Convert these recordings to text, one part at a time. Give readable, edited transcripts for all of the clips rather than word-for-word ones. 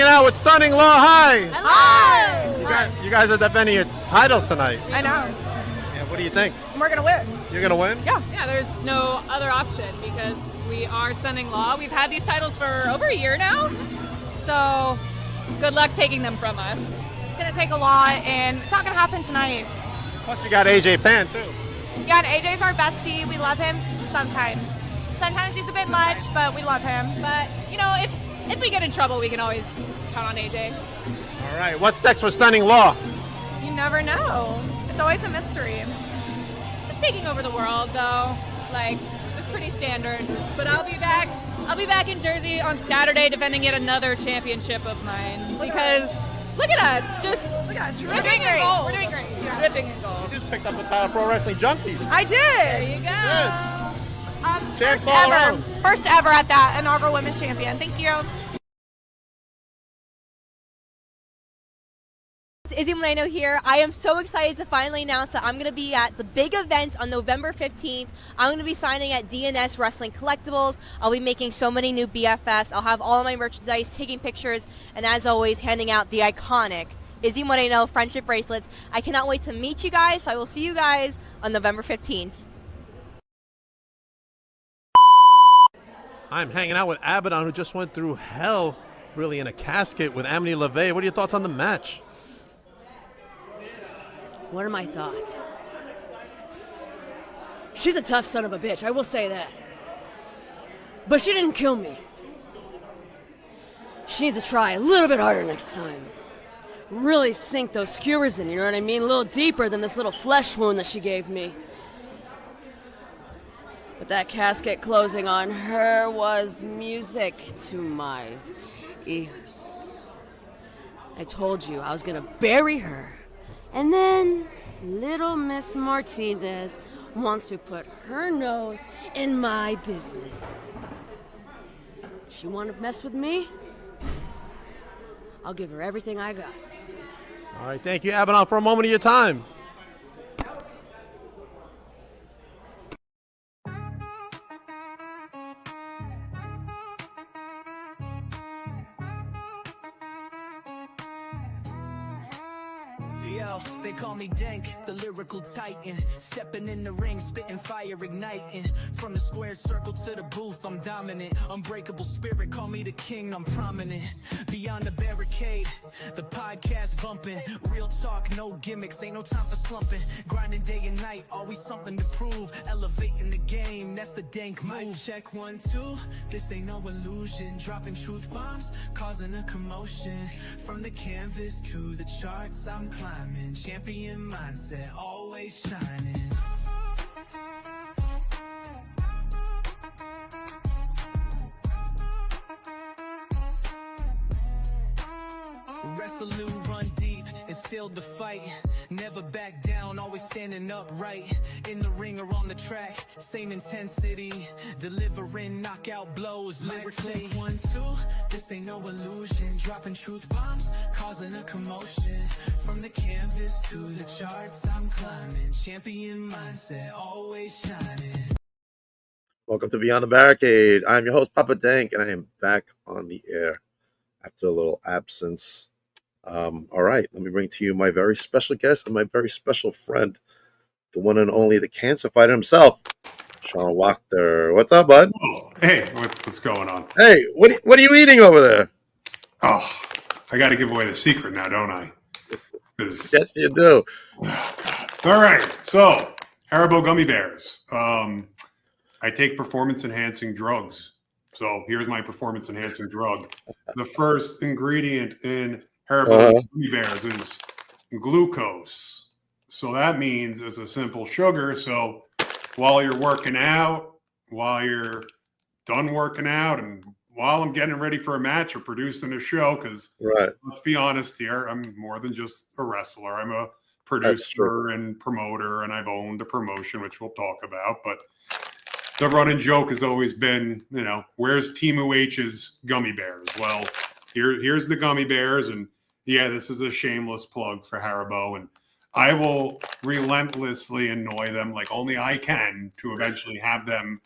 hanging out with Stunning Law. Hi. Hello. You guys are defending your titles tonight. I know. Yeah, what do you think? We're gonna win. You're gonna win? Yeah, there's no other option because we are Stunning Law. We've had these titles for over a year now, so good luck taking them from us. It's gonna take a lot, and it's not gonna happen tonight. Plus, you got AJ Pan too. Yeah, and AJ's our bestie. We love him sometimes. Sometimes he's a bit much, but we love him. But you know, if we get in trouble, we can always count on AJ. All right, what's next for Stunning Law? You never know. It's always a mystery. It's taking over the world, though. Like, it's pretty standard. But I'll be back. I'll be back in Jersey on Saturday defending yet another championship of mine. Because look at us, just dripping in gold. We're doing great. Yeah. Dripping in gold. You just picked up the title Pro Wrestling Junkies. I did. There you go. Good. Chance First all ever. around. First ever at that, inaugural women's champion. Thank you. Izzy Moreno here. I am so excited to finally announce that I'm going to be at the big event on November 15th. I'm going to be signing at DNS Wrestling Collectibles. I'll be making so many new BFFs. I'll have all of my merchandise, taking pictures, and as always, handing out the iconic Izzy Moreno friendship bracelets. I cannot wait to meet you guys, so I will see you guys on November 15th. I'm hanging out with Abaddon, who just went through hell, really, in a casket with Amity LaVey. What are your thoughts on the match? What are my thoughts? She's a tough son of a bitch, I will say that. But she didn't kill me. She needs to try a little bit harder next time. Really sink those skewers in, you know what I mean? A little deeper than this little flesh wound that she gave me. But that casket closing on her was music to my ears. I told you I was gonna bury her. And then little Miss Martinez wants to put her nose in my business. She want to mess with me? I'll give her everything I got. All right, thank you, Abaddon, for a moment of your time. Yo, they call me Dank, the lyrical titan. Stepping in the ring, spitting fire, igniting. From the square circle to the booth, I'm dominant. Unbreakable spirit, call me the king, I'm prominent. Beyond the barricade, the podcast bumping. Real talk, no gimmicks, ain't no time for slumping. Grinding day and night, always something to prove. Elevating the game, that's the Dank move. Mic check 1, 2, this ain't no illusion. Dropping truth bombs, causing a commotion. From the canvas to the charts, I'm climbing. Champion mindset, always shining. Resolute, run deep, and still the fight. Never back down, always standing upright. In the ring or on the track, same intensity. Delivering knockout blows lyrically. 1, 2, this ain't no illusion. Dropping truth bombs, causing a commotion. From the canvas to the charts, I'm climbing. Champion mindset, always shining. Welcome to Beyond the Barricade. I'm your host, Papa Dank, and I am back on the air after a little absence. All right, let me bring to you my very special guest and my very special friend, the one and only, the cancer fighter himself, Sean Wachtner. What's up, bud? Oh, hey, what's going on? Hey, what are you eating over there? Oh, I got to give away the secret now, don't I? Yes, you do. Oh, God. All right, so Haribo gummy bears. I take performance-enhancing drugs. So here's my performance-enhancing drug. The first ingredient in Haribo gummy bears is glucose. So that means it's a simple sugar. So while you're working out, while you're done working out, and while I'm getting ready for a match or producing a show, because let's be honest here, I'm more than just a wrestler. I'm a producer and promoter, and I've owned a promotion, which we'll talk about. But the running joke has always been, you know, where's Timu H's gummy bears? Well, here's the gummy bears, and yeah, this is a shameless plug for Haribo, and I will relentlessly annoy them like only I can to eventually have them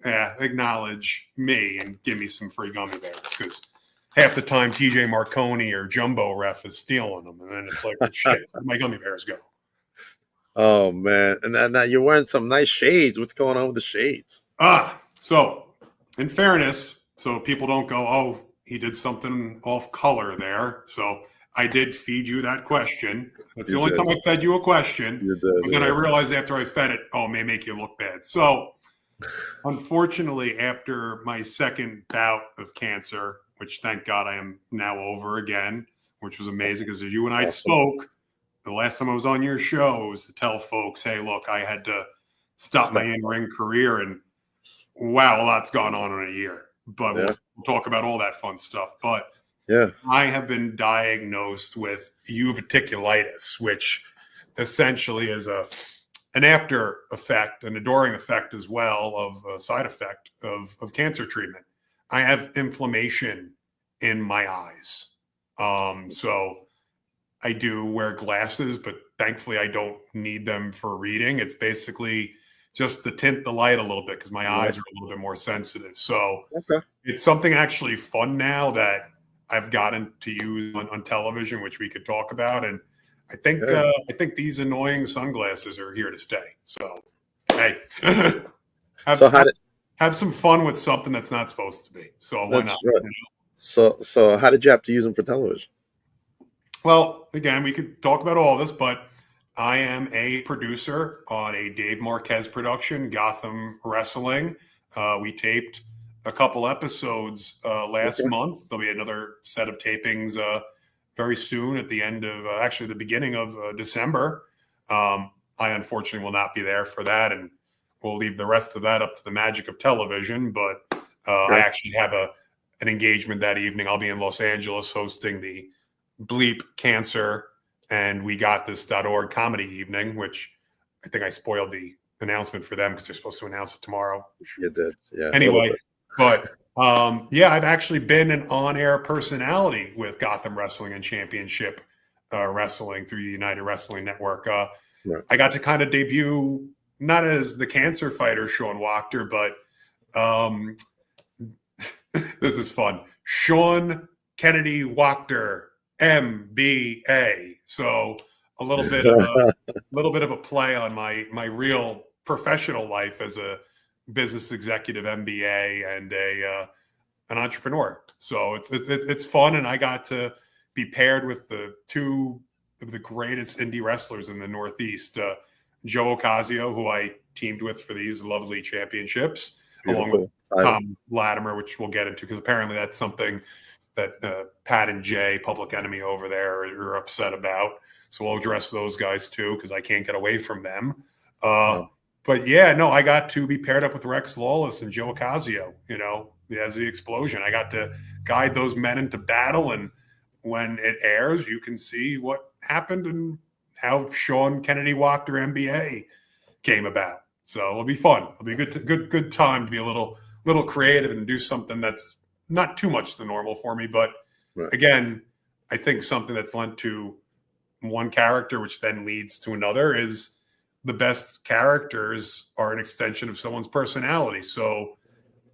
acknowledge me and give me some free gummy bears, because half the time TJ Marconi or Jumbo Ref is stealing them. And then it's like, well, shit, where'd my gummy bears go? Oh man, and now you're wearing some nice shades. What's going on with the shades? So in fairness, so people don't go, oh, he did something off color there. So I did feed you that question. That's the only time I fed you a question. You did, But then I realized after I fed it, oh, it may make you look bad. So unfortunately, after my second bout of cancer, which thank God I am now over again, which was amazing because as you and I spoke, the last time I was on your show was to tell folks, hey, look, I had to stop my in-ring career, and wow, a lot's gone on in a year. But we'll talk about all that fun stuff. But I have been diagnosed with uveiculitis, which essentially is an after effect, an adoring effect as well of a side effect of cancer treatment. I have inflammation in my eyes. So I do wear glasses, but thankfully I don't need them for reading. It's basically just to tint the light a little bit because my eyes are a little bit more sensitive. So it's something actually fun now that I've gotten to use on television, which we could talk about. And I think these annoying sunglasses are here to stay. So hey, have some fun with something that's not supposed to be. So why not? Right. So how did you have to use them for television? Well, again, we could talk about all this, but I am a producer on a Dave Marquez production, Gotham Wrestling. We taped a couple episodes last month. There'll be another set of tapings very soon at the end of, actually the beginning of December. I unfortunately will not be there for that, and we'll leave the rest of that up to the magic of television. But I actually have an engagement that evening. I'll be in Los Angeles hosting the Bleep Cancer and We Got This.org comedy evening, which I think I spoiled the announcement for them because they're supposed to announce it tomorrow. You did, yeah. Anyway, but I've actually been an on-air personality with Gotham Wrestling and Championship Wrestling through the United Wrestling Network. I got to kind of debut not as the cancer fighter Sean Wachtner, but this is fun. Sean Kennedy Wachtner, MBA. So a little bit of a play on my real professional life as a business executive, MBA, and an entrepreneur. So it's fun, and I got to be paired with the two of the greatest indie wrestlers in the Northeast, Joe Ocasio, who I teamed with for these lovely championships, along with Tom Latimer, which we'll get into because apparently that's something that Pat and Jay, Public Enemy over there, are upset about. So we'll address those guys too because I can't get away from them. But yeah, no, I got to be paired up with Rex Lawless and Joe Ocasio, as the explosion. I got to guide those men into battle. And when it airs, you can see what happened and how Sean Kennedy Wachtner MBA came about. So it'll be fun. It'll be a good time to be a little creative and do something that's not too much the normal for me. But again, I think something that's lent to one character, which then leads to another, is the best characters are an extension of someone's personality. So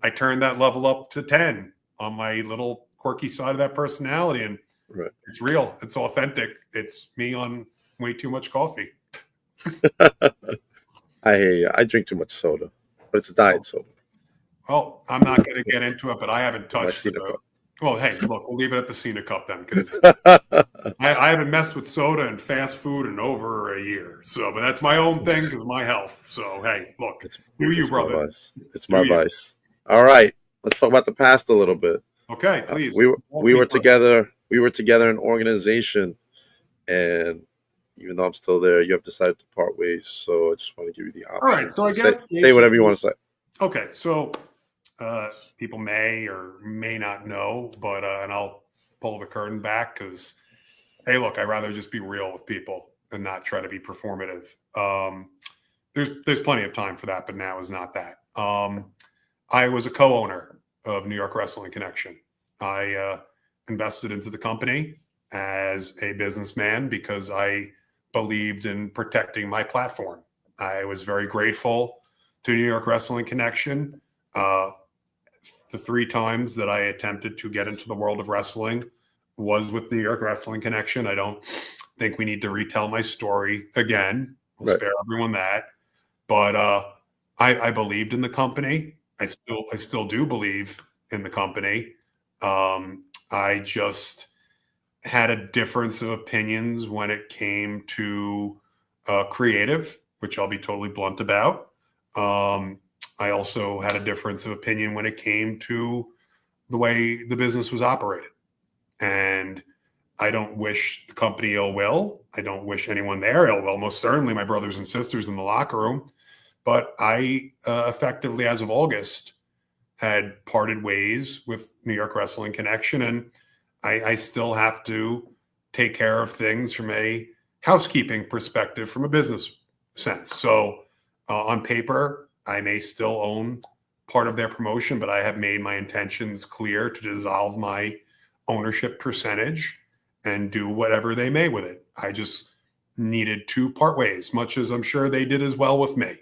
I turned that level up to 10 on my little quirky side of that personality. And it's real. It's authentic. It's me on way too much coffee. I hear you. I drink too much soda, but it's a diet soda. Well, I'm not going to get into it, but I haven't touched it. Well, hey, look, we'll leave it at the Cena Cup then, because I haven't messed with soda and fast food in over a year. So, but that's my own thing because of my health. So, hey, look, do you, brother? It's my vice. All right, let's talk about the past a little bit. Okay, please. We were together. We were together in organization, and even though I'm still there, you have decided to part ways. So I just want to give you the option. All right, so I guess say whatever you want to say. Okay, so people may or may not know, but and I'll pull the curtain back because, hey, look, I'd rather just be real with people and not try to be performative. There's plenty of time for that, but now is not that. I was a co-owner of New York Wrestling Connection. I invested into the company as a businessman because I believed in protecting my platform. I was very grateful to New York Wrestling Connection. the 3 times that I attempted to get into the world of wrestling was with New York Wrestling Connection. I don't think we need to retell my story again. We'll spare everyone that. But I believed in the company. I still do believe in the company. I just had a difference of opinions when it came to creative, which I'll be totally blunt about. I also had a difference of opinion when it came to the way the business was operated. And I don't wish the company ill will. I don't wish anyone there ill will. Most certainly my brothers and sisters in the locker room. But I effectively, as of August, had parted ways with New York Wrestling Connection. And I still have to take care of things from a housekeeping perspective, from a business sense. So on paper, I may still own part of their promotion, but I have made my intentions clear to dissolve my ownership percentage and do whatever they may with it. I just needed to part ways, much as I'm sure they did as well with me.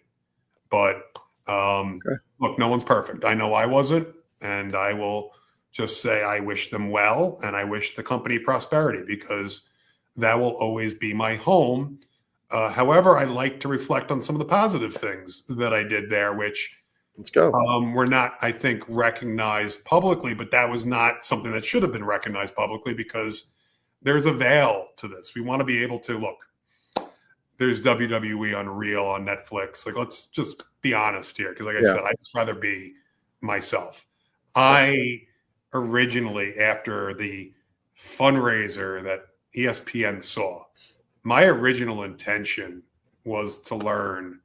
But look, no one's perfect. I know I wasn't, and I will just say I wish them well, and I wish the company prosperity, because that will always be my home. However, I like to reflect on some of the positive things that I did there, which Let's go. were not, I think, recognized publicly, but that was not something that should have been recognized publicly, because there's a veil to this. We want to be able to look. There's WWE Unreal on Netflix. Like, let's just be honest here, because like I said, I'd just rather be myself. I originally, after the fundraiser that ESPN saw, my original intention was to learn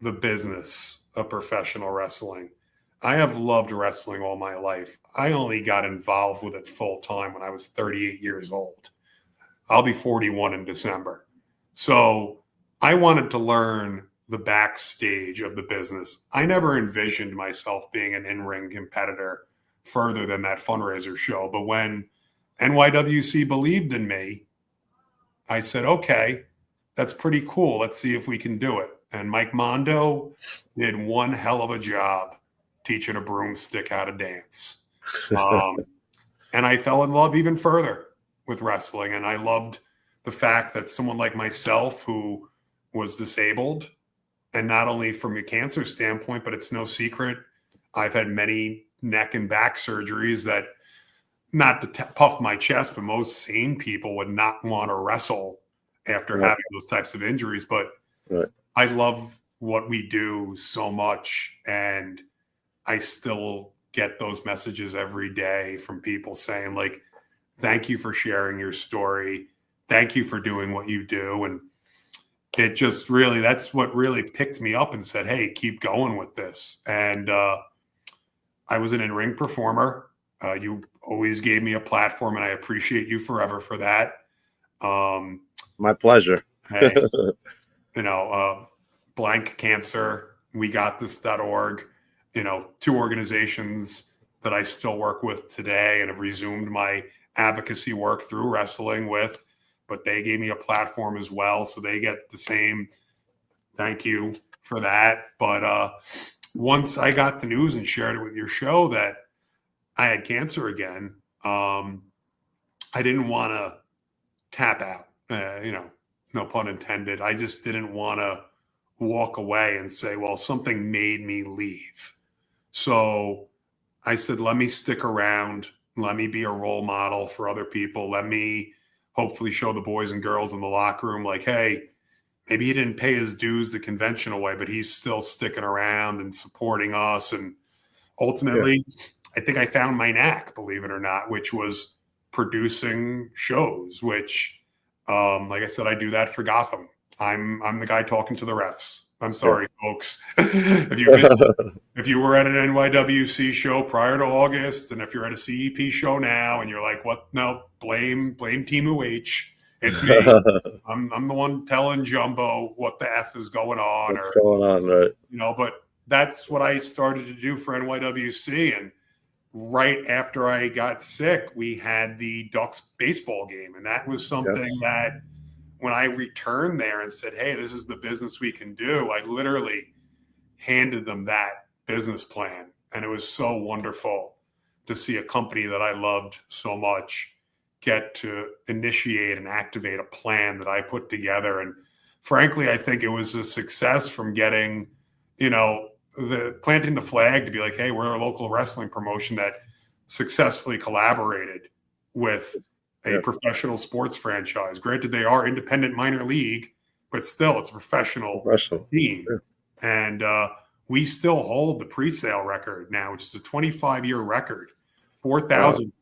the business of professional wrestling. I have loved wrestling all my life. I only got involved with it full time when I was 38 years old. I'll be 41 in December. So I wanted to learn the backstage of the business. I never envisioned myself being an in-ring competitor further than that fundraiser show. But when NYWC believed in me, I said, okay, that's pretty cool. Let's see if we can do it. And Mike Mondo did one hell of a job teaching a broomstick how to dance. And I fell in love even further with wrestling. And I loved the fact that someone like myself, who was disabled, and not only from a cancer standpoint, but it's no secret, I've had many neck and back surgeries that, not to puff my chest, but most sane people would not want to wrestle after having those types of injuries. But I love what we do so much, and I still get those messages every day from people saying, like, thank you for sharing your story. Thank you for doing what you do. And it just really, that's what really picked me up and said, hey, keep going with this. And I was an in-ring performer. You always gave me a platform, and I appreciate you forever for that. My pleasure. Hey, Blank Cancer, WeGotThis.org, 2 organizations that I still work with today and have resumed my advocacy work through wrestling with, but they gave me a platform as well. So they get the same thank you for that. But once I got the news and shared it with your show that I had cancer again, I didn't want to tap out, no pun intended. I just didn't want to walk away and say, well, something made me leave. So I said, let me stick around. Let me be a role model for other people. Let me hopefully show the boys and girls in the locker room, like, hey, maybe he didn't pay his dues the conventional way, but he's still sticking around and supporting us. And ultimately, I think I found my knack, believe it or not, which was producing shows, which, like I said, I do that for Gotham. I'm the guy talking to the refs. I'm sorry, folks. If you were at an NYWC show prior to August, and if you're at a CEP show now, and you're like, "What? No, blame Team UH. It's me. I'm the one telling Jumbo what the F is going on." What's going on, right? But that's what I started to do for NYWC. And right after I got sick, we had the Ducks baseball game, and that was something that, when I returned there and said, hey, this is the business we can do, I literally handed them that business plan. And it was so wonderful to see a company that I loved so much get to initiate and activate a plan that I put together. And frankly, I think it was a success from getting, the planting the flag to be like, hey, we're a local wrestling promotion that successfully collaborated with a professional sports franchise. Granted, they are independent minor league, but still it's a professional team. Yeah. And we still hold the pre-sale record now, which is a 25-year record, 4,000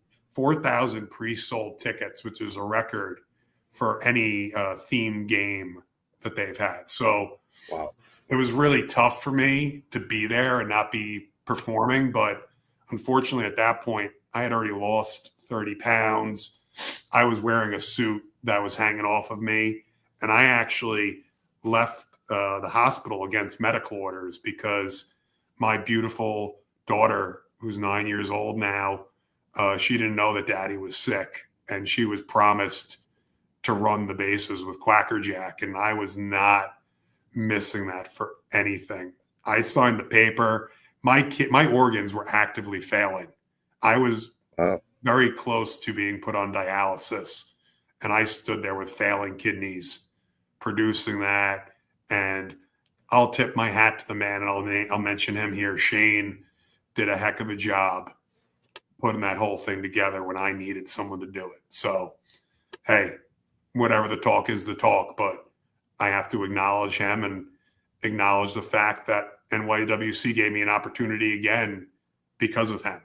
pre-sold tickets, which is a record for any theme game that they've had. So it was really tough for me to be there and not be performing. But unfortunately, at that point, I had already lost 30 pounds. I was wearing a suit that was hanging off of me. And I actually left the hospital against medical orders because my beautiful daughter, who's 9 years old now, she didn't know that daddy was sick. And she was promised to run the bases with Quacker Jack. And I was not missing that for anything. I signed the paper. My organs were actively failing. I was very close to being put on dialysis. And I stood there with failing kidneys producing that. And I'll tip my hat to the man, and I'll mention him here. Shane did a heck of a job putting that whole thing together when I needed someone to do it. So, hey, whatever the talk is the talk, but I have to acknowledge him and acknowledge the fact that NYWC gave me an opportunity again because of him.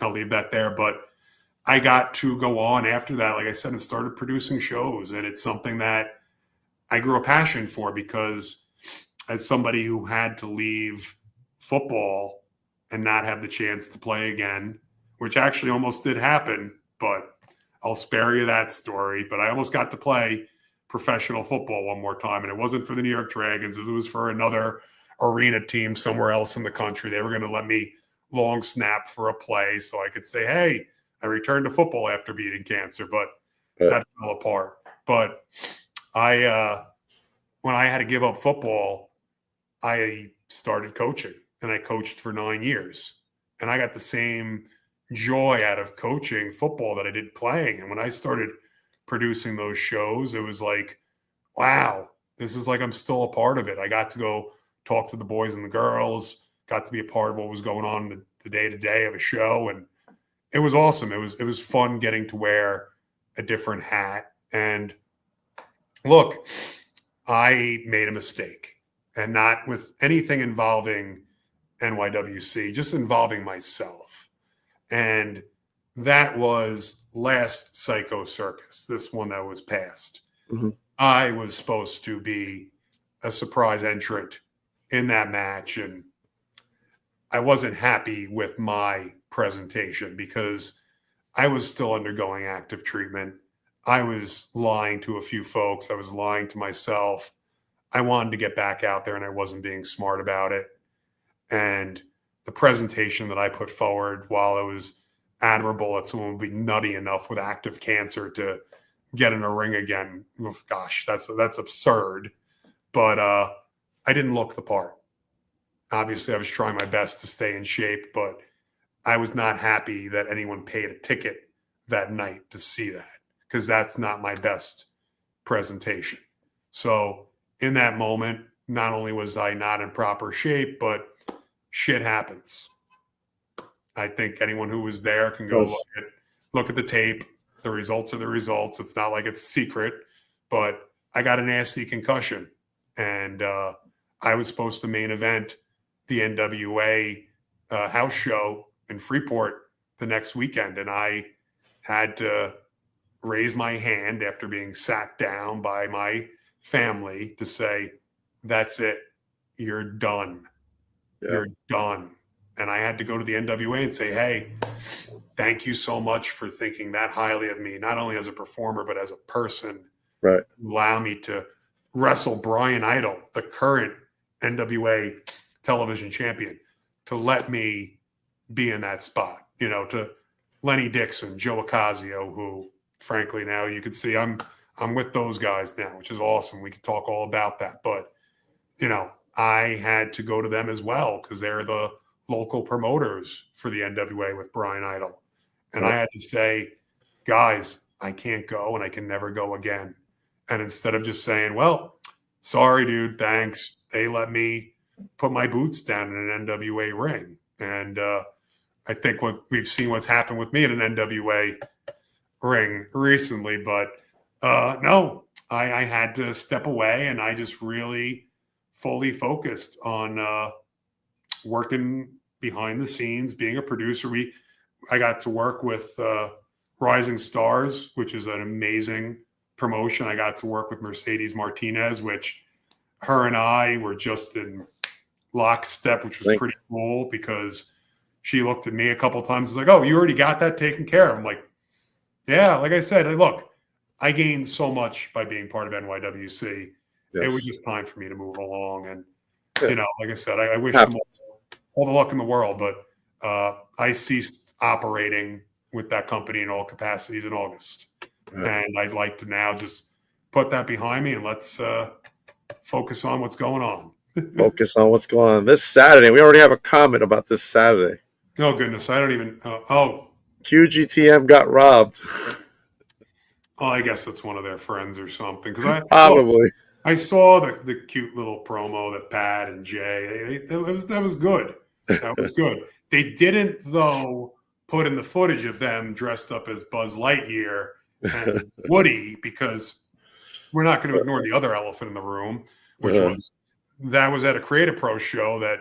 I'll leave that there, but I got to go on after that, like I said, and started producing shows. And it's something that I grew a passion for because as somebody who had to leave football and not have the chance to play again, which actually almost did happen, but I'll spare you that story. But I almost got to play professional football one more time. And it wasn't for the New York Dragons. It was for another arena team somewhere else in the country. They were going to let me long snap for a play so I could say, hey, I returned to football after beating cancer, but that fell apart. But when I had to give up football, I started coaching, and I coached for 9 years. And I got the same joy out of coaching football that I did playing. And when I started producing those shows, it was like, wow, this is like I'm still a part of it. I got to go talk to the boys and the girls, got to be a part of what was going on the day-to-day of a show. And it was awesome. It was fun getting to wear a different hat. And look, I made a mistake, and not with anything involving NYWC, just involving myself. And that was last Psycho Circus, this one that was passed. Mm-hmm. I was supposed to be a surprise entrant in that match, and I wasn't happy with my presentation because I was still undergoing active treatment. I was lying to a few folks. I was lying to myself. I wanted to get back out there, and I wasn't being smart about it. And the presentation that I put forward, while it was admirable that someone would be nutty enough with active cancer to get in a ring again, gosh, that's absurd. But I didn't look the part. Obviously, I was trying my best to stay in shape, but I was not happy that anyone paid a ticket that night to see that, because that's not my best presentation. So in that moment, not only was I not in proper shape, but shit happens. I think anyone who was there can go look at the tape. The results are the results. It's not like it's a secret, but I got a nasty concussion, and I was supposed to main event the NWA house show in Freeport the next weekend. And I had to raise my hand after being sat down by my family to say, that's it. You're done. Yeah. You're done. And I had to go to the NWA and say, hey, thank you so much for thinking that highly of me, not only as a performer, but as a person. Right. Allow me to wrestle Brian Idol, the current NWA television champion, to let me be in that spot, to Lenny Dixon, Joe Ocasio, who frankly now you can see I'm with those guys now, which is awesome. We could talk all about that, but I had to go to them as well because they're the local promoters for the NWA with Brian Idol. And Right. I had to say, guys, I can't go and I can never go again. And instead of just saying, well, sorry, dude, thanks, they let me put my boots down in an NWA ring. And I think what we've seen what's happened with me in an NWA ring recently, but no, I had to step away and I just really fully focused on working behind the scenes, being a producer. I got to work with Rising Stars, which is an amazing promotion. I got to work with Mercedes Martinez, which her and I were just in lockstep, which was pretty cool because she looked at me a couple of times and was like, oh, you already got that taken care of. I'm like, yeah, like I said, look, I gained so much by being part of NYWC. Yes. It was just time for me to move along. And, Good. you know, like I said, I wish them all the luck in the world, but I ceased operating with that company in all capacities in August. Right. And I'd like to now just put that behind me and let's focus on what's going on. Focus on what's going on this Saturday. We already have a comment about this Saturday. Oh, goodness. I don't even. QGTM got robbed. Oh, I guess that's one of their friends or something. Because Probably. I saw the cute little promo that Pat and Jay. That was good. That was good. They didn't, though, put in the footage of them dressed up as Buzz Lightyear and Woody, because we're not going to ignore the other elephant in the room, which was at a Creative Pro show that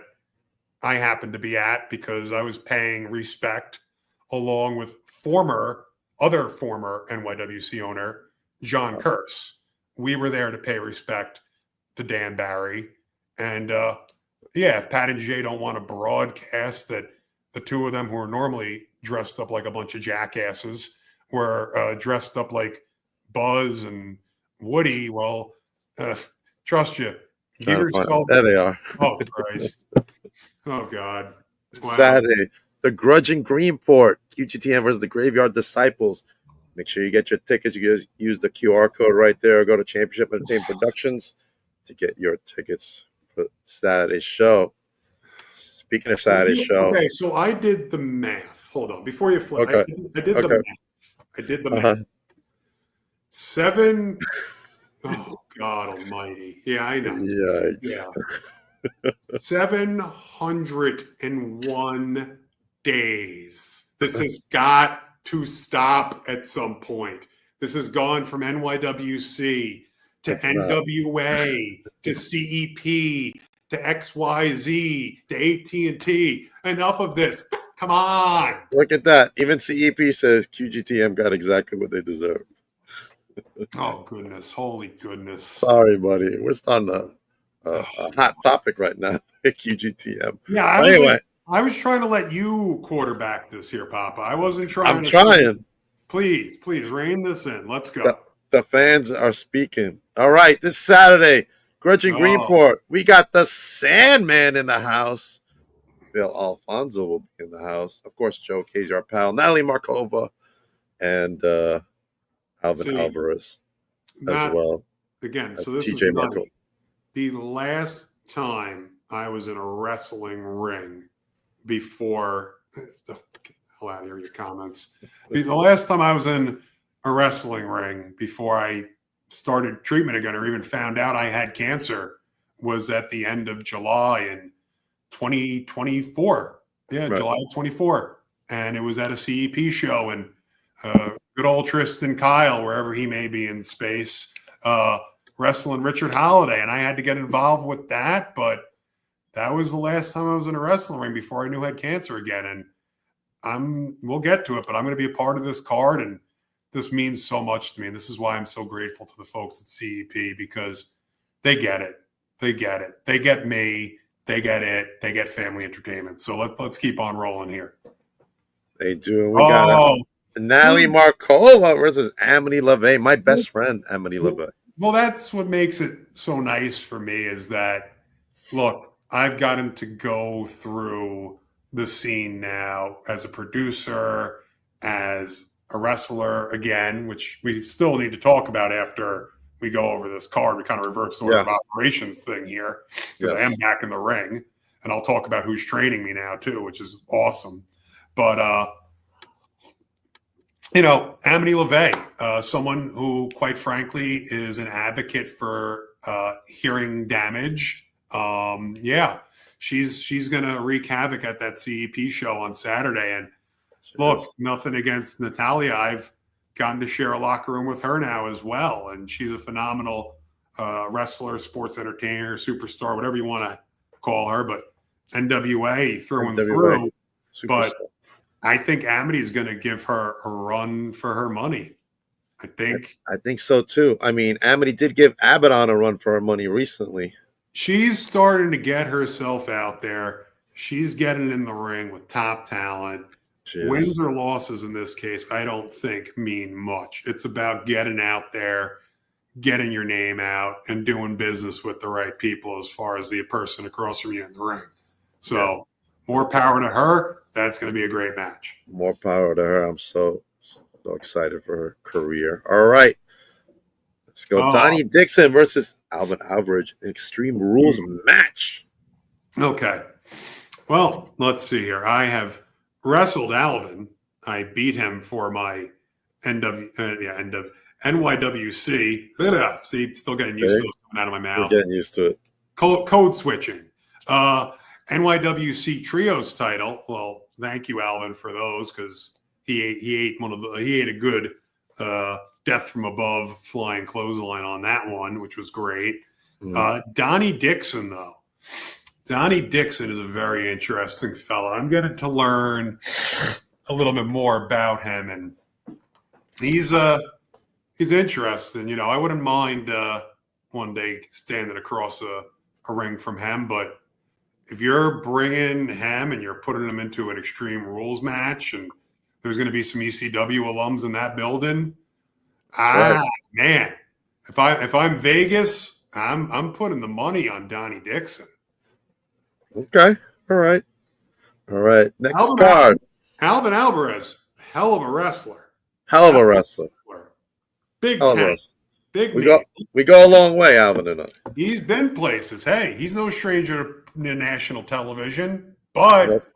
I happened to be at because I was paying respect along with other former NYWC owner, John Curse. We were there to pay respect to Dan Barry. And if Pat and Jay don't want to broadcast that the two of them who are normally dressed up like a bunch of jackasses were dressed up like Buzz and Woody, well, trust you. Give yourself. There they are. Oh, Christ. Oh, God. Wow. Saturday, the Grudging Greenport, QGTM versus the Graveyard Disciples. Make sure you get your tickets. You guys use the QR code right there. Or go to Championship Entertainment Productions to get your tickets for Saturday's show. Speaking of Saturday's show. Okay, so I did the math. Hold on. Before you flip, Okay. I did the math. I did the math. 7. Oh, God almighty. Yeah, I know. Yikes. Yeah. 701 days. This has got to stop at some point. This has gone from NYWC to NWA to CEP to XYZ to AT&T. Enough of this. Come on. Look at that. Even CEP says QGTM got exactly what they deserved. Oh, goodness. Holy goodness. Sorry, buddy. We're on a hot topic right now. QGTM. Yeah, Anyway. I was trying to let you quarterback this here, Papa. I wasn't trying. I'm trying. Please rein this in. Let's go. The fans are speaking. All right, this Saturday, Grudging Greenport. We got the Sandman in the house. Bill Alfonso will be in the house. Of course, Joe Casey, our pal. Natalie Markova and Alvin Alvarez as well. Again, so this TJ is Marco. The last time I was in a wrestling ring before the hell out of here, your comments. The last time I was in a wrestling ring before I started treatment again or even found out I had cancer was at the end of July in 2024. Yeah, right. July 24. And it was at a CEP show, and good old Tristan Kyle, wherever he may be in space, wrestling Richard Holiday. And I had to get involved with that, but that was the last time I was in a wrestling ring before I knew I had cancer again. And we'll get to it, but I'm going to be a part of this card, and this means so much to me. And this is why I'm so grateful to the folks at CEP, because they get it. They get it. They get me. They get it. They get family entertainment. So let's keep on rolling here. They do. We got Natalie Markova versus Amity LaVey, my best friend, Amity LaVey. Well, that's what makes it so nice for me is that, look, I've gotten to go through the scene now as a producer, as a wrestler again, which we still need to talk about after we go over this card. We kind of reverse order of operations thing here because I am back in the ring. and I'll talk about who's training me now too, which is awesome. But Amity LaVey, someone who, quite frankly, is an advocate for hearing damage. She's going to wreak havoc at that CEP show on Saturday. And look, nothing against Natalia. I've gotten to share a locker room with her now as well. And she's a phenomenal wrestler, sports entertainer, superstar, whatever you want to call her. But NWA through and through. But I think Amity's going to give her a run for her money. I think so too. I mean, Amity did give Abaddon a run for her money recently. She's starting to get herself out there. She's getting in the ring with top talent. Wins or losses in this case, I don't think mean much. It's about getting out there, getting your name out, and doing business with the right people as far as the person across from you in the ring. So more power to her. That's going to be a great match. More power to her. I'm so excited for her career. All right. Let's go. Donnie Dixon versus Alvin Alvarez. Extreme Rules match. Okay. Well, let's see here. I have wrestled Alvin. I beat him for my NYWC. See, still getting used to those coming out of my mouth. We're getting used to it. Code switching. NYWC Trios title. Well, thank you, Alvin, for those, because he ate a good death from above flying clothesline on that one, which was great. Donnie Dixon, though. Donnie Dixon is a very interesting fella. I'm getting to learn a little bit more about him, and he's interesting. I wouldn't mind one day standing across a ring from him, but if you're bringing him and you're putting him into an Extreme Rules match, and there's going to be some ECW alums in that building, man, if I'm Vegas, I'm putting the money on Donnie Dixon. Okay, all right. Next card, Alvin Alvarez, hell of a wrestler. Big talent. Big. We go a long way, Alvin and I. He's been places. Hey, he's no stranger to national television, but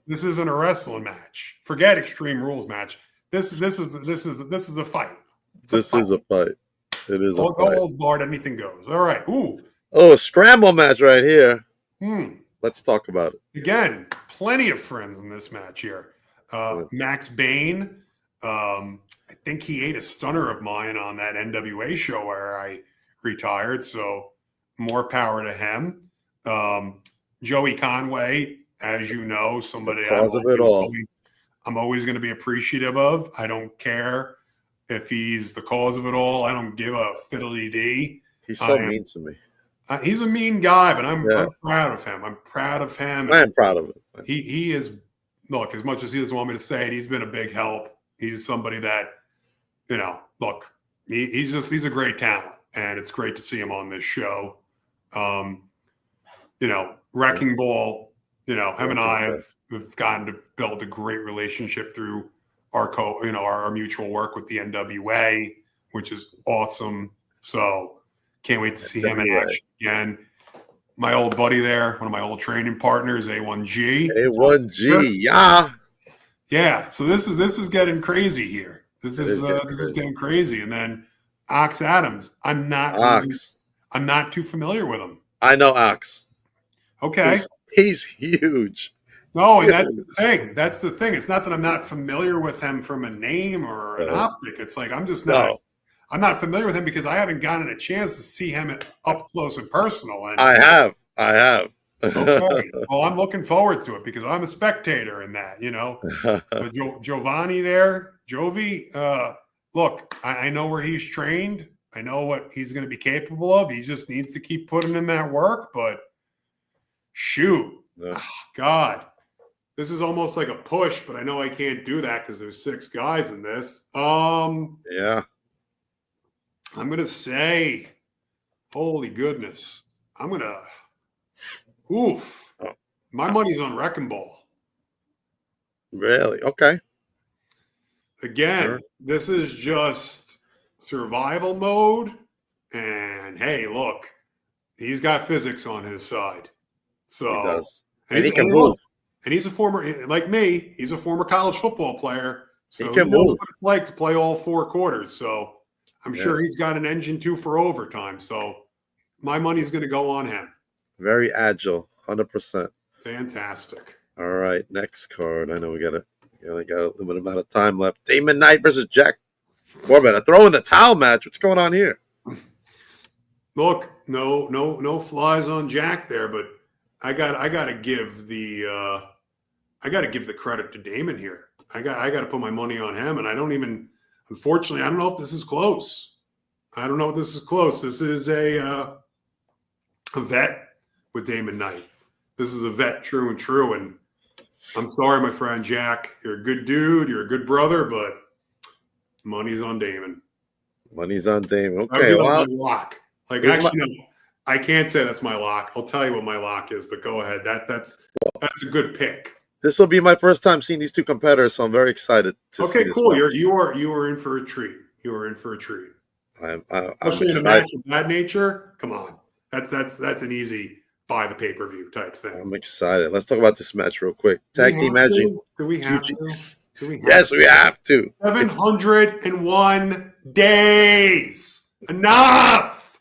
this isn't a wrestling match. Forget Extreme Rules match. This is a fight. This is a fight. It is a fight. Goals barred, anything goes. All right. A scramble match right here. Let's talk about it. Again, plenty of friends in this match here. Max Bain. I think he ate a stunner of mine on that NWA show where I retired, so more power to him. Joey Conway, as you know, somebody I'm always going to be appreciative of. I don't care if he's the cause of it all. I don't give a fiddly dee. He's so mean to me. He's a mean guy, but I'm proud of him. I'm proud of him. I am proud of him. He is, look, as much as he doesn't want me to say it, he's been a big help. He's somebody that, look, he's a great talent, and it's great to see him on this show. Wrecking Ball, him and I have gotten to build a great relationship through our mutual work with the NWA, which is awesome. So can't wait to see him in action again. My old buddy there, one of my old training partners, A1G. Yeah. So this is getting crazy here. This is getting crazy. And then Ox Adams. I'm not too familiar with him. I know Ox. Okay. He's huge. No, and that's the thing. That's the thing. It's not that I'm not familiar with him from a name or an optic. It's like I'm just not. I'm not familiar with him because I haven't gotten a chance to see him up close and personal. And I have. Okay. Well, I'm looking forward to it because I'm a spectator in that. Giovanni there, Jovi. Look, I know where he's trained. I know what he's going to be capable of. He just needs to keep putting in that work. But shoot, God. This is almost like a push, but I know I can't do that because there's 6 guys in this. Yeah. I'm going to say, holy goodness. I'm going to, my money's on Wrecking Ball. Really? Okay. Again, This is just survival mode. And hey, look, he's got physics on his side. So And he can look, move. and he's a former, like me, he's a former college football player. So He he can knows move. what it's like to play all 4 quarters. So I'm sure he's got an engine too for overtime. So my money's going to go on him. Very agile, 100%. Fantastic. All right, next card. I know we only got a limited amount of time left. Damon Knight versus Jack Corbett. A throw in the towel match. What's going on here? Look, no flies on Jack there, but I got to give the credit to Damon here. I got to put my money on him, and unfortunately, I don't know if this is close. This is a vet with Damon Knight. This is a vet, true and true. And I'm sorry, my friend Jack. You're a good dude. You're a good brother, but money's on Damon. Money's on Damon. That would Okay, be like well, my lock. Like, actually, no, I can't say that's my lock. I'll tell you what my lock is, but go ahead. That's a good pick. this will be my first time seeing these two competitors, so I'm very excited to see Okay, this cool. match. You are in for a treat. You are in for a treat. I'm Especially in a excited. match of that nature. Come on, that's an easy buy the pay-per-view type thing. I'm excited. Let's talk about this match real quick. Tag team match. Do we have to? Yes, we have to. 701 days. Enough.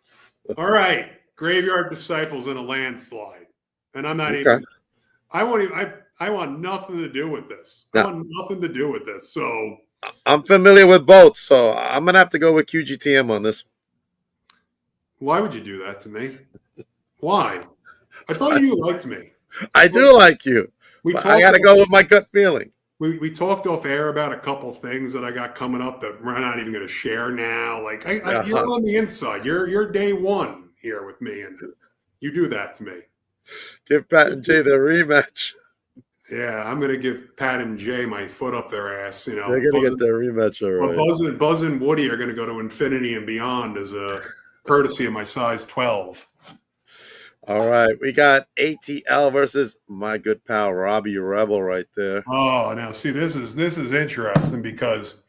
All right. Graveyard Disciples in a landslide. And I'm not even I want nothing to do with this. I want nothing to do with this. So I'm familiar with both, so I'm gonna have to go with QGTM on this. Why would you do that to me? Why? I thought you liked me. I do like you. But I gotta go with my gut feeling. We talked off air about a couple things that I got coming up that we're not even going to share now. Like you're on the inside. You're day one here with me, and you do that to me. Give Pat and Jay the rematch. Yeah, I'm going to give Pat and Jay my foot up their ass. You know, they're going to get their rematch already. Well, Buzz and Woody are going to go to infinity and beyond as a courtesy of my size 12. All right, we got ATL versus my good pal Robbie Rebel right there. Oh, now see, this is interesting because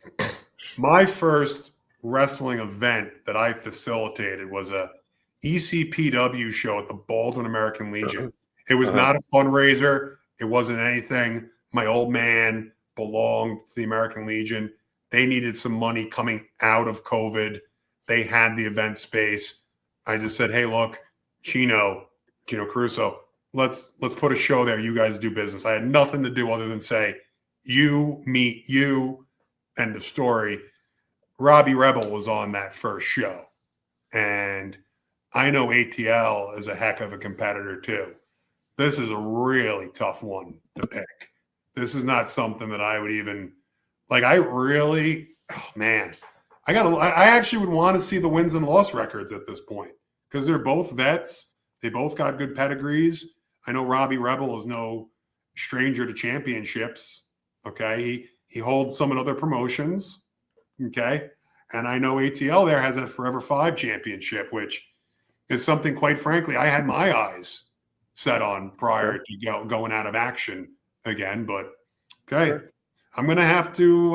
my first wrestling event that I facilitated was a ECPW show at the Baldwin American Legion. It was not a fundraiser. It wasn't anything. My old man belonged to the American Legion. They needed some money coming out of COVID. They had the event space. I just said, hey, look, Gino Caruso, let's put a show there. You guys do business. I had nothing to do other than say, you meet you, end of story. Robbie Rebel was on that first show. And I know ATL is a heck of a competitor too. This is a really tough one to pick. This is not something that I would even I actually would want to see the wins and loss records at this point because they're both vets. They both got good pedigrees. I know Robbie Rebel is no stranger to championships. Okay. He holds some in other promotions. Okay. And I know ATL there has a Forever 5 championship, which is something, quite frankly, I had my eyes set on prior to going out of action again. But okay, I'm gonna have to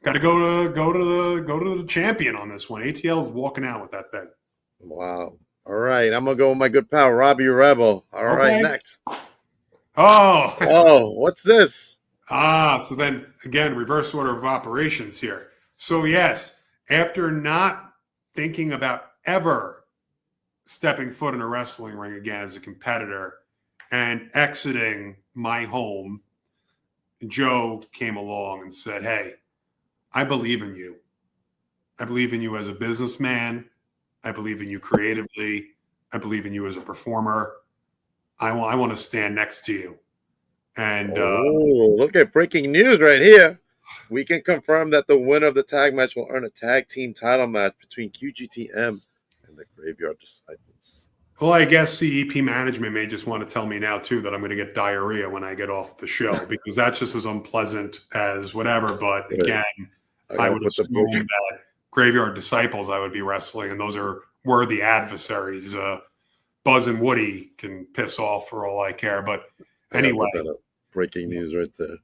got to go to the champion on this one. ATL is walking out with that thing. Wow. All right, I'm gonna go with my good pal Robbie Rebel. All right, next. Oh, what's this? So then again, reverse order of operations here. So yes, after not thinking about ever stepping foot in a wrestling ring again as a competitor and exiting my home, Joe came along and said, hey, I believe in you. I believe in you as a businessman. I believe in you creatively. I believe in you as a performer. I want to stand next to you. And look at breaking news right here. We can confirm that the winner of the tag match will earn a tag team title match between QGTM and the Graveyard Disciples. Well, I guess CEP management may just want to tell me now, too, that I'm going to get diarrhea when I get off the show because that's just as unpleasant as whatever. But again, I would assume that Graveyard Disciples I would be wrestling, and those are worthy adversaries. Buzz and Woody can piss off for all I care. But anyway. Breaking news right there.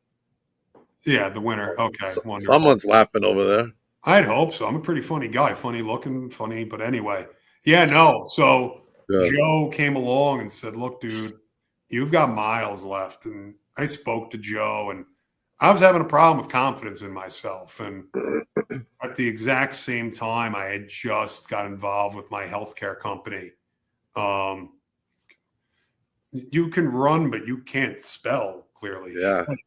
Yeah, the winner. Okay. Wonderful. Someone's laughing over there. I'd hope so. I'm a pretty funny guy. Funny looking, funny. But anyway. Yeah, no. So Joe came along and said, look, dude, you've got miles left. And I spoke to Joe, and I was having a problem with confidence in myself. And at the exact same time, I had just got involved with my healthcare company. You can run, but you can't spell clearly. Yeah. If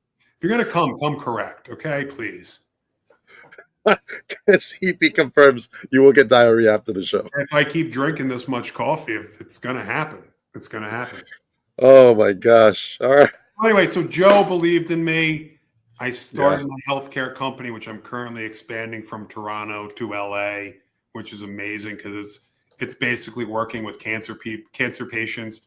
you're going to come correct. Okay, please. CP confirms you will get diarrhea after the show. If I keep drinking this much coffee, it's going to happen. It's going to happen. Oh my gosh. All right. Anyway, so Joe believed in me. I started my healthcare company, which I'm currently expanding from Toronto to LA, which is amazing because it's basically working with cancer patients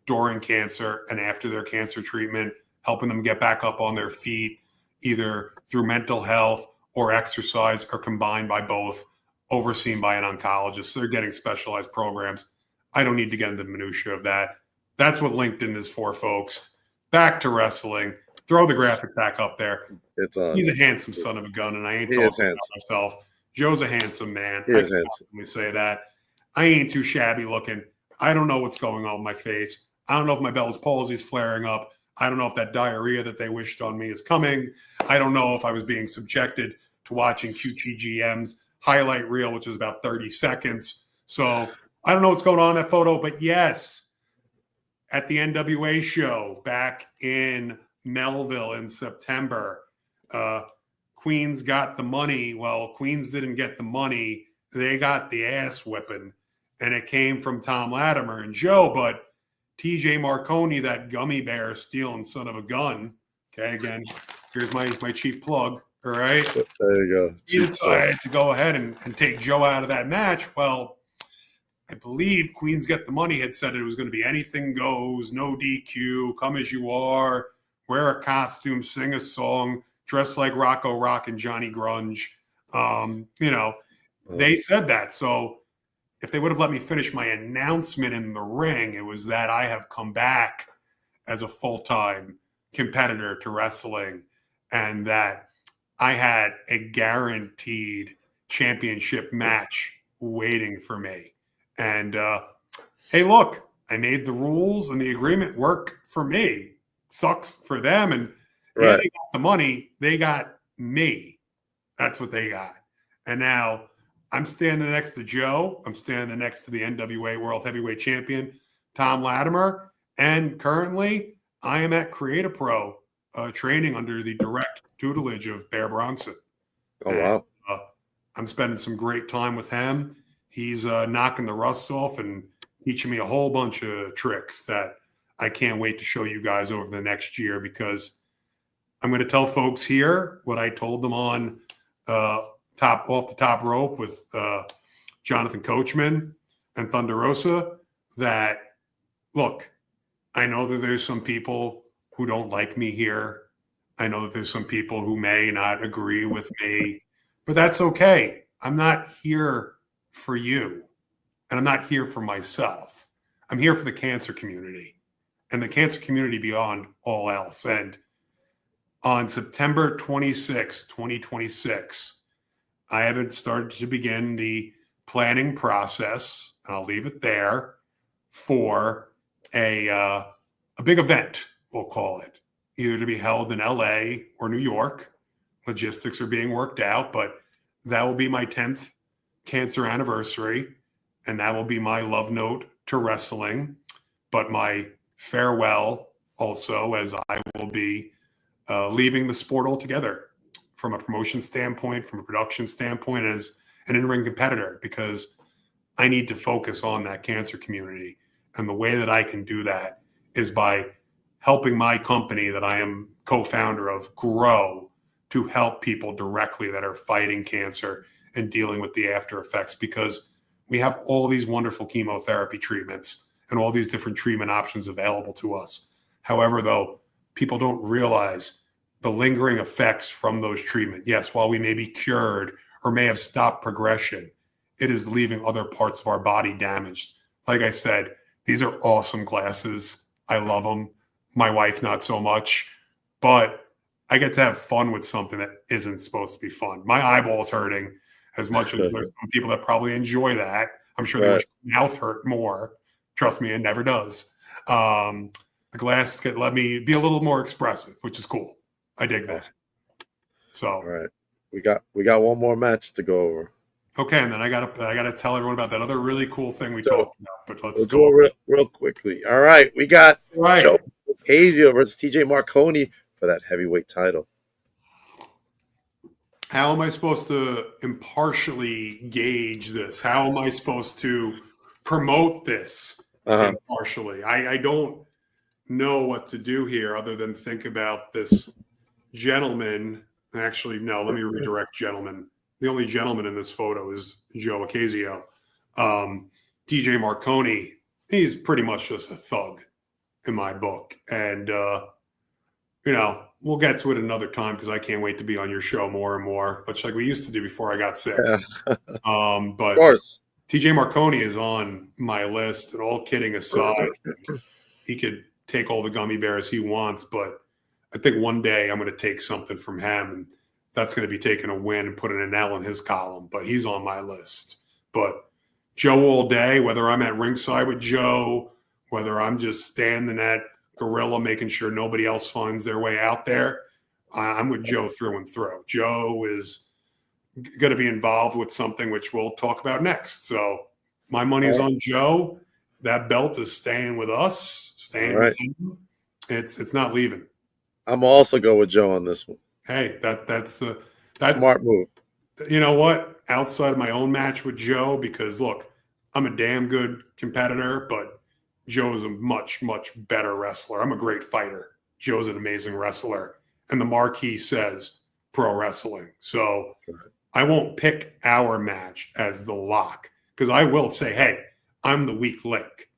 during cancer and after their cancer treatment, helping them get back up on their feet, either through mental health or exercise, or combined by both, overseen by an oncologist. So they're getting specialized programs. I don't need to get into the minutia of that. That's what LinkedIn is for, folks. Back to wressling. Throw the graphic back up there. It's on. He's a handsome son of a gun, and I ain't He talking is about handsome. myself. Joe's a handsome man. He is handsome. Let me say that. I ain't too shabby looking. I don't know what's going on with my face. I don't know if my Bell's palsy is flaring up. I don't know if that diarrhea that they wished on me is coming. I don't know if I was being subjected to watching QTGM's highlight reel, which is about 30 seconds. So I don't know what's going on in that photo, but yes, at the NWA show back in Melville in September, Queens got the money. Well, Queens didn't get the money. They got the ass whipping, and it came from Tom Latimer and Joe, but TJ Marconi, that gummy bear stealing son of a gun. Okay, again, here's my cheap plug. All right. There you go. He decided to go ahead and take Joe out of that match. Well, I believe Queens Get the Money had said it was going to be anything goes, no DQ, come as you are, wear a costume, sing a song, dress like Rocco Rock and Johnny Grunge. They said that. So if they would have let me finish my announcement in the ring, it was that I have come back as a full-time competitor to wrestling, and that I had a guaranteed championship match waiting for me. And hey, look, I made the rules and the agreement work for me. Sucks for them. And yeah, they got the money. They got me. That's what they got. And now I'm standing next to Joe. I'm standing next to the NWA World Heavyweight Champion, Tom Latimer. And currently, I am at Create Pro training under the direct tutelage of Bear Bronson. Oh, wow. And, I'm spending some great time with him. He's knocking the rust off and teaching me a whole bunch of tricks that I can't wait to show you guys over the next year, because I'm going to tell folks here what I told them on off the top rope with Jonathan Coachman and Thunder Rosa, that, look, I know that there's some people who don't like me here. I know that there's some people who may not agree with me, but that's okay. I'm not here for you, and I'm not here for myself. I'm here for the cancer community, and the cancer community beyond all else. And on September 26, 2026, I haven't started to begin the planning process, and I'll leave it there, for a big event, we'll call it, either to be held in LA or New York. Logistics are being worked out, but that will be my 10th cancer anniversary, and that will be my love note to wrestling, but my farewell also, as I will be leaving the sport altogether from a promotion standpoint, from a production standpoint, as an in-ring competitor, because I need to focus on that cancer community. And the way that I can do that is by helping my company that I am co-founder of grow to help people directly that are fighting cancer and dealing with the after effects, because we have all these wonderful chemotherapy treatments and all these different treatment options available to us. However, though, people don't realize the lingering effects from those treatments. Yes, while we may be cured or may have stopped progression, it is leaving other parts of our body damaged. Like I said, these are awesome glasses. I love them. My wife, not so much, but I get to have fun with something that isn't supposed to be fun. My eyeball's hurting as much as there's some people that probably enjoy that. I'm sure they wish my mouth hurt more. Trust me, it never does. the glasses let me be a little more expressive, which is cool. I dig that. Awesome. So All right. We got one more match to go over. okay, and then I gotta tell everyone about that other really cool thing we So, talked about. But let's We'll go. do it real quickly. All right. We got Right. Joe Casio versus TJ Marconi for that heavyweight title. How am I supposed to impartially gauge this? How am I supposed to promote this impartially? I don't know what to do here other than think about this gentleman. Actually, no, let me redirect gentleman. The only gentleman in this photo is Joe Ocasio. TJ Marconi, he's pretty much just a thug in my book. And, we'll get to it another time because I can't wait to be on your show more and more, much like we used to do before I got sick. Yeah. But Of course. TJ Marconi is on my list, and all kidding aside, he could take all the gummy bears he wants, but I think one day I'm going to take something from him, and that's going to be taking a win and putting an L in his column, but he's on my list. But Joe all day, whether I'm at ringside with Joe, whether I'm just standing at Gorilla making sure nobody else finds their way out there, I'm with Joe through and through. Joe is going to be involved with something which we'll talk about next. So my money's on Joe. That belt is staying with us, staying with him. It's not leaving. I'm also go with Joe on this one. Hey, that's smart move. You know what? Outside of my own match with Joe, because look, I'm a damn good competitor, but Joe's a much, much better wrestler. I'm a great fighter. Joe's an amazing wrestler. And the marquee says pro wrestling. So I won't pick our match as the lock because I will say, hey, I'm the weak link.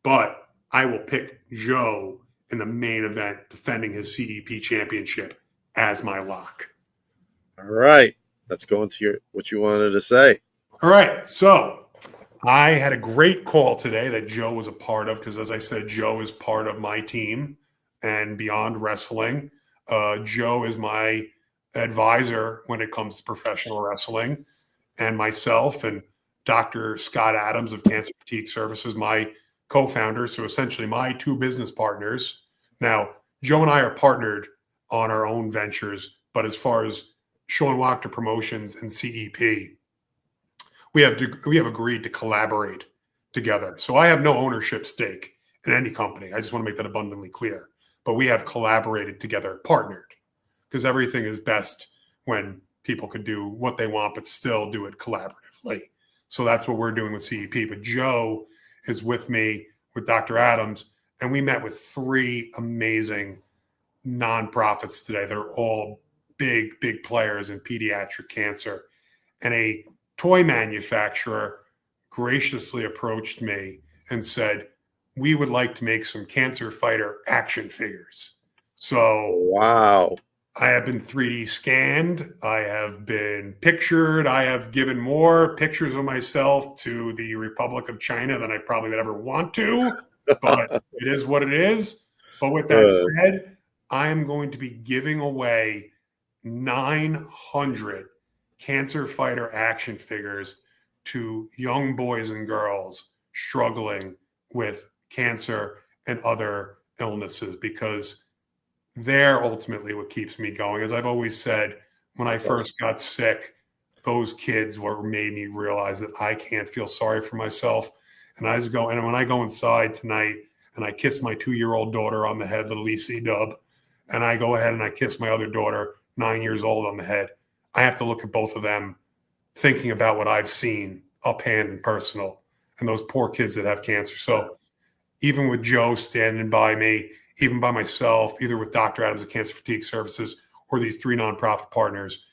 But I will pick Joe in the main event defending his CEP championship as my lock. All right. Let's go into what you wanted to say. All right. So I had a great call today that Joe was a part of because, as I said, Joe is part of my team and Beyond Wrestling. Joe is my advisor when it comes to professional wrestling, and myself and Dr. Scott Adams of Cancer Fatigue Services, my co-founder. So essentially my two business partners. Now, Joe and I are partnered on our own ventures, but as far as Sean Wachtner Promotions and CEP, we have agreed to collaborate together. So I have no ownership stake in any company. I just want to make that abundantly clear. But we have collaborated together, partnered, because everything is best when people could do what they want, but still do it collaboratively. So that's what we're doing with CEP. But Joe is with me, with Dr. Adams, and we met with 3 amazing nonprofits today. They're all big, big players in pediatric cancer. And a toy manufacturer graciously approached me and said, we would like to make some cancer fighter action figures. So wow. I have been 3D scanned. I have been pictured. I have given more pictures of myself to the Republic of China than I probably would ever want to, but it is what it is. But with that said, I am going to be giving away 900 cancer fighter action figures to young boys and girls struggling with cancer and other illnesses, because they're ultimately what keeps me going. As I've always said, when I first got sick, those kids were made me realize that I can't feel sorry for myself. And when I go inside tonight and I kiss my 2-year-old daughter on the head, little EC Dub, and I go ahead and I kiss my other daughter, 9 years old, on the head, I have to look at both of them thinking about what I've seen up hand and personal, and those poor kids that have cancer. So even with Joe standing by me, even by myself, either with Dr. Adams of Cancer Fatigue Services or these 3 nonprofit partners,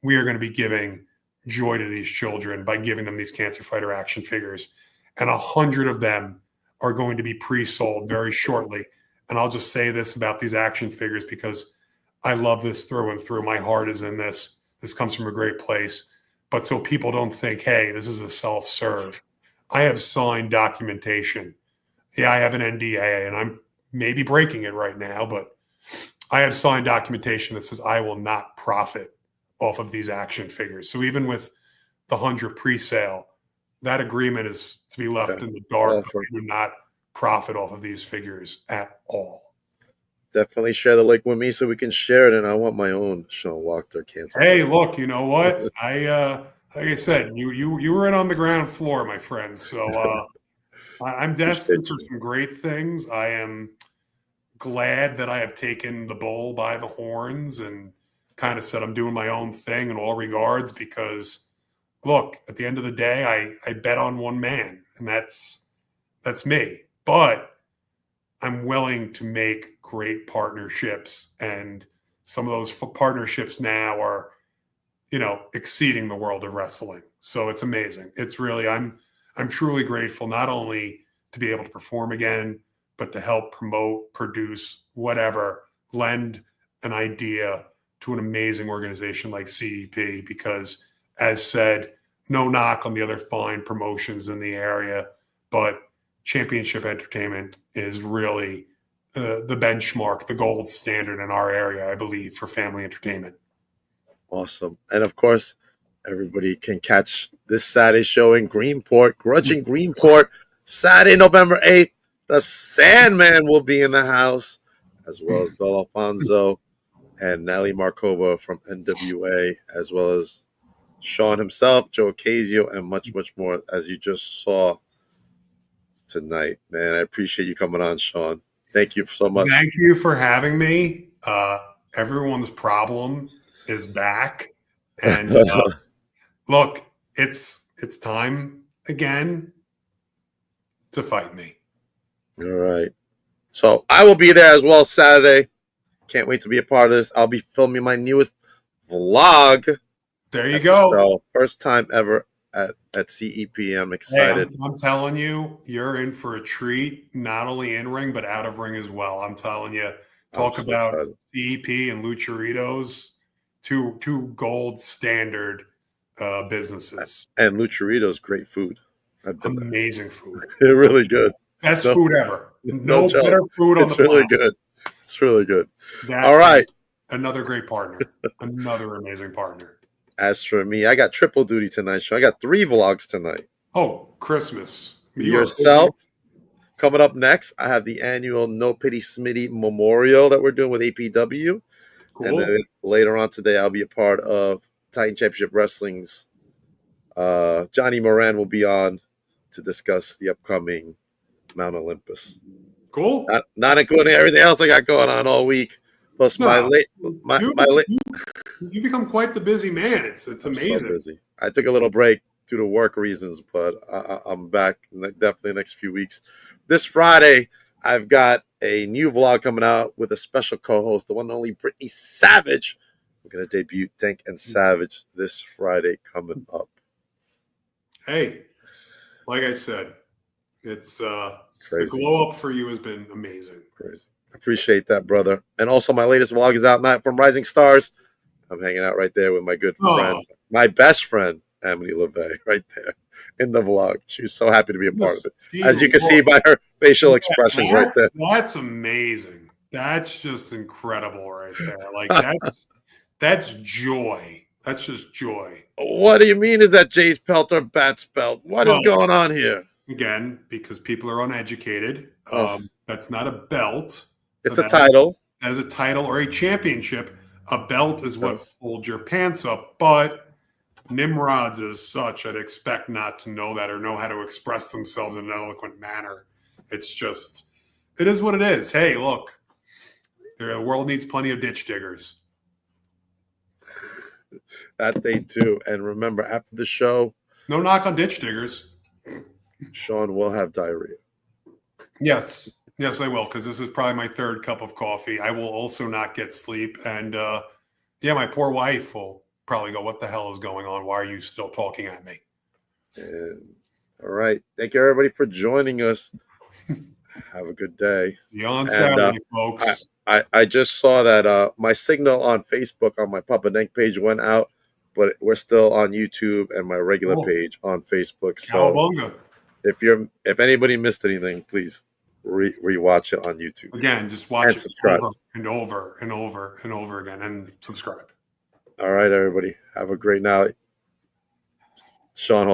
we are going to be giving joy to these children by giving them these cancer fighter action figures. And 100 of them are going to be pre-sold very shortly. And I'll just say this about these action figures because I love this through and through. My heart is in this. This comes from a great place. But so people don't think, hey, this is a self-serve. I have signed documentation. Yeah, I have an NDA, and I'm maybe breaking it right now, but I have signed documentation that says I will not profit off of these action figures. So even with the 100 pre-sale, that agreement is to be left in the dark. I do not profit off of these figures at all. Definitely share the link with me so we can share it. And I want my own Sean Wachtner cancer. Hey, look, you know what? Like I said, you were in on the ground floor, my friend. So I'm destined for some great things. I am glad that I have taken the bull by the horns and kind of said I'm doing my own thing in all regards because, look, at the end of the day, I bet on one man, and that's me. But I'm willing to make great partnerships, and some of those partnerships now are, exceeding the world of wrestling. So it's amazing. It's really, I'm truly grateful not only to be able to perform again, but to help promote, produce, whatever, lend an idea to an amazing organization like CEP, because as said, no knock on the other fine promotions in the area, but Championship Entertainment is really the benchmark, the gold standard in our area, I believe, for family entertainment. Awesome. And of course, everybody can catch this Saturday show in Greenport, grudging Greenport, Saturday, November 8th. The Sandman will be in the house, as well as Bel Alfonso and Natalie Markova from NWA, as well as Sean himself, Joe Casio, and much, much more, as you just saw tonight. Man, I appreciate you coming on, Sean. Thank you so much. Thank you for having me. Everyone's problem is back. And look, it's time again to fight me. All right. So I will be there as well Saturday. Can't wait to be a part of this. I'll be filming my newest vlog. There you go. So first time ever at CEP. I'm excited. Hey, I'm telling you, you're in for a treat, not only in ring, but out of ring as well. I'm telling you, talk about excited. CEP and Lucharitos, two gold standard businesses. And Lucharitos, great food. Amazing food. They're really good. Best food ever. No better food on the planet. It's really good. It's really good. All right. Another great partner. Another amazing partner. As for me, I got triple duty tonight, so I got 3 vlogs tonight. Oh, Christmas. Yourself. Coming up next, I have the annual No Pity Smitty Memorial that we're doing with APW. Cool. And then later on today, I'll be a part of Titan Championship Wrestling's. Johnny Moran will be on to discuss the upcoming Mount Olympus. Cool. Not including everything else I got going on all week. Plus you become quite the busy man. It's amazing. So busy. I took a little break due to work reasons, but I'm back definitely the next few weeks. This Friday, I've got a new vlog coming out with a special co-host, the one and only Brittany Savage. We're going to debut Tank and Savage this Friday coming up. Hey, like I said, it's crazy. The glow up for you has been amazing. Crazy. Appreciate that, brother. And also, my latest vlog is out now from Rising Stars. I'm hanging out right there with my good friend, my best friend, Emily LeVay, right there in the vlog. She was so happy to be a part of it. As you can see by her facial expressions right there. That's amazing. That's just incredible right there. Like that's joy. That's just joy. What do you mean is that Jay's pelt or Bat's pelt? What is going on here? Again, because people are uneducated. That's not a belt. It's a title. That is a title or a championship. A belt is what holds your pants up. But Nimrods as such, I'd expect not to know that or know how to express themselves in an eloquent manner. It's just, it is what it is. Hey, look, the world needs plenty of ditch diggers. That they do. And remember, after the show, no knock on ditch diggers. Sean will have diarrhea. Yes, I will, because this is probably my 3rd cup of coffee. I will also not get sleep. And my poor wife will probably go, what the hell is going on? Why are you still talking at me? And, all right. Thank you, everybody, for joining us. Have a good day. See you on Saturday, folks. I just saw that my signal on Facebook on my Papa Denk page went out, but we're still on YouTube and my regular page on Facebook. So Cowabunga. If anybody missed anything, please rewatch it on YouTube. Again, just watch it subscribe. over and over and over and over again, and subscribe. All right, everybody. Have a great night. Sean.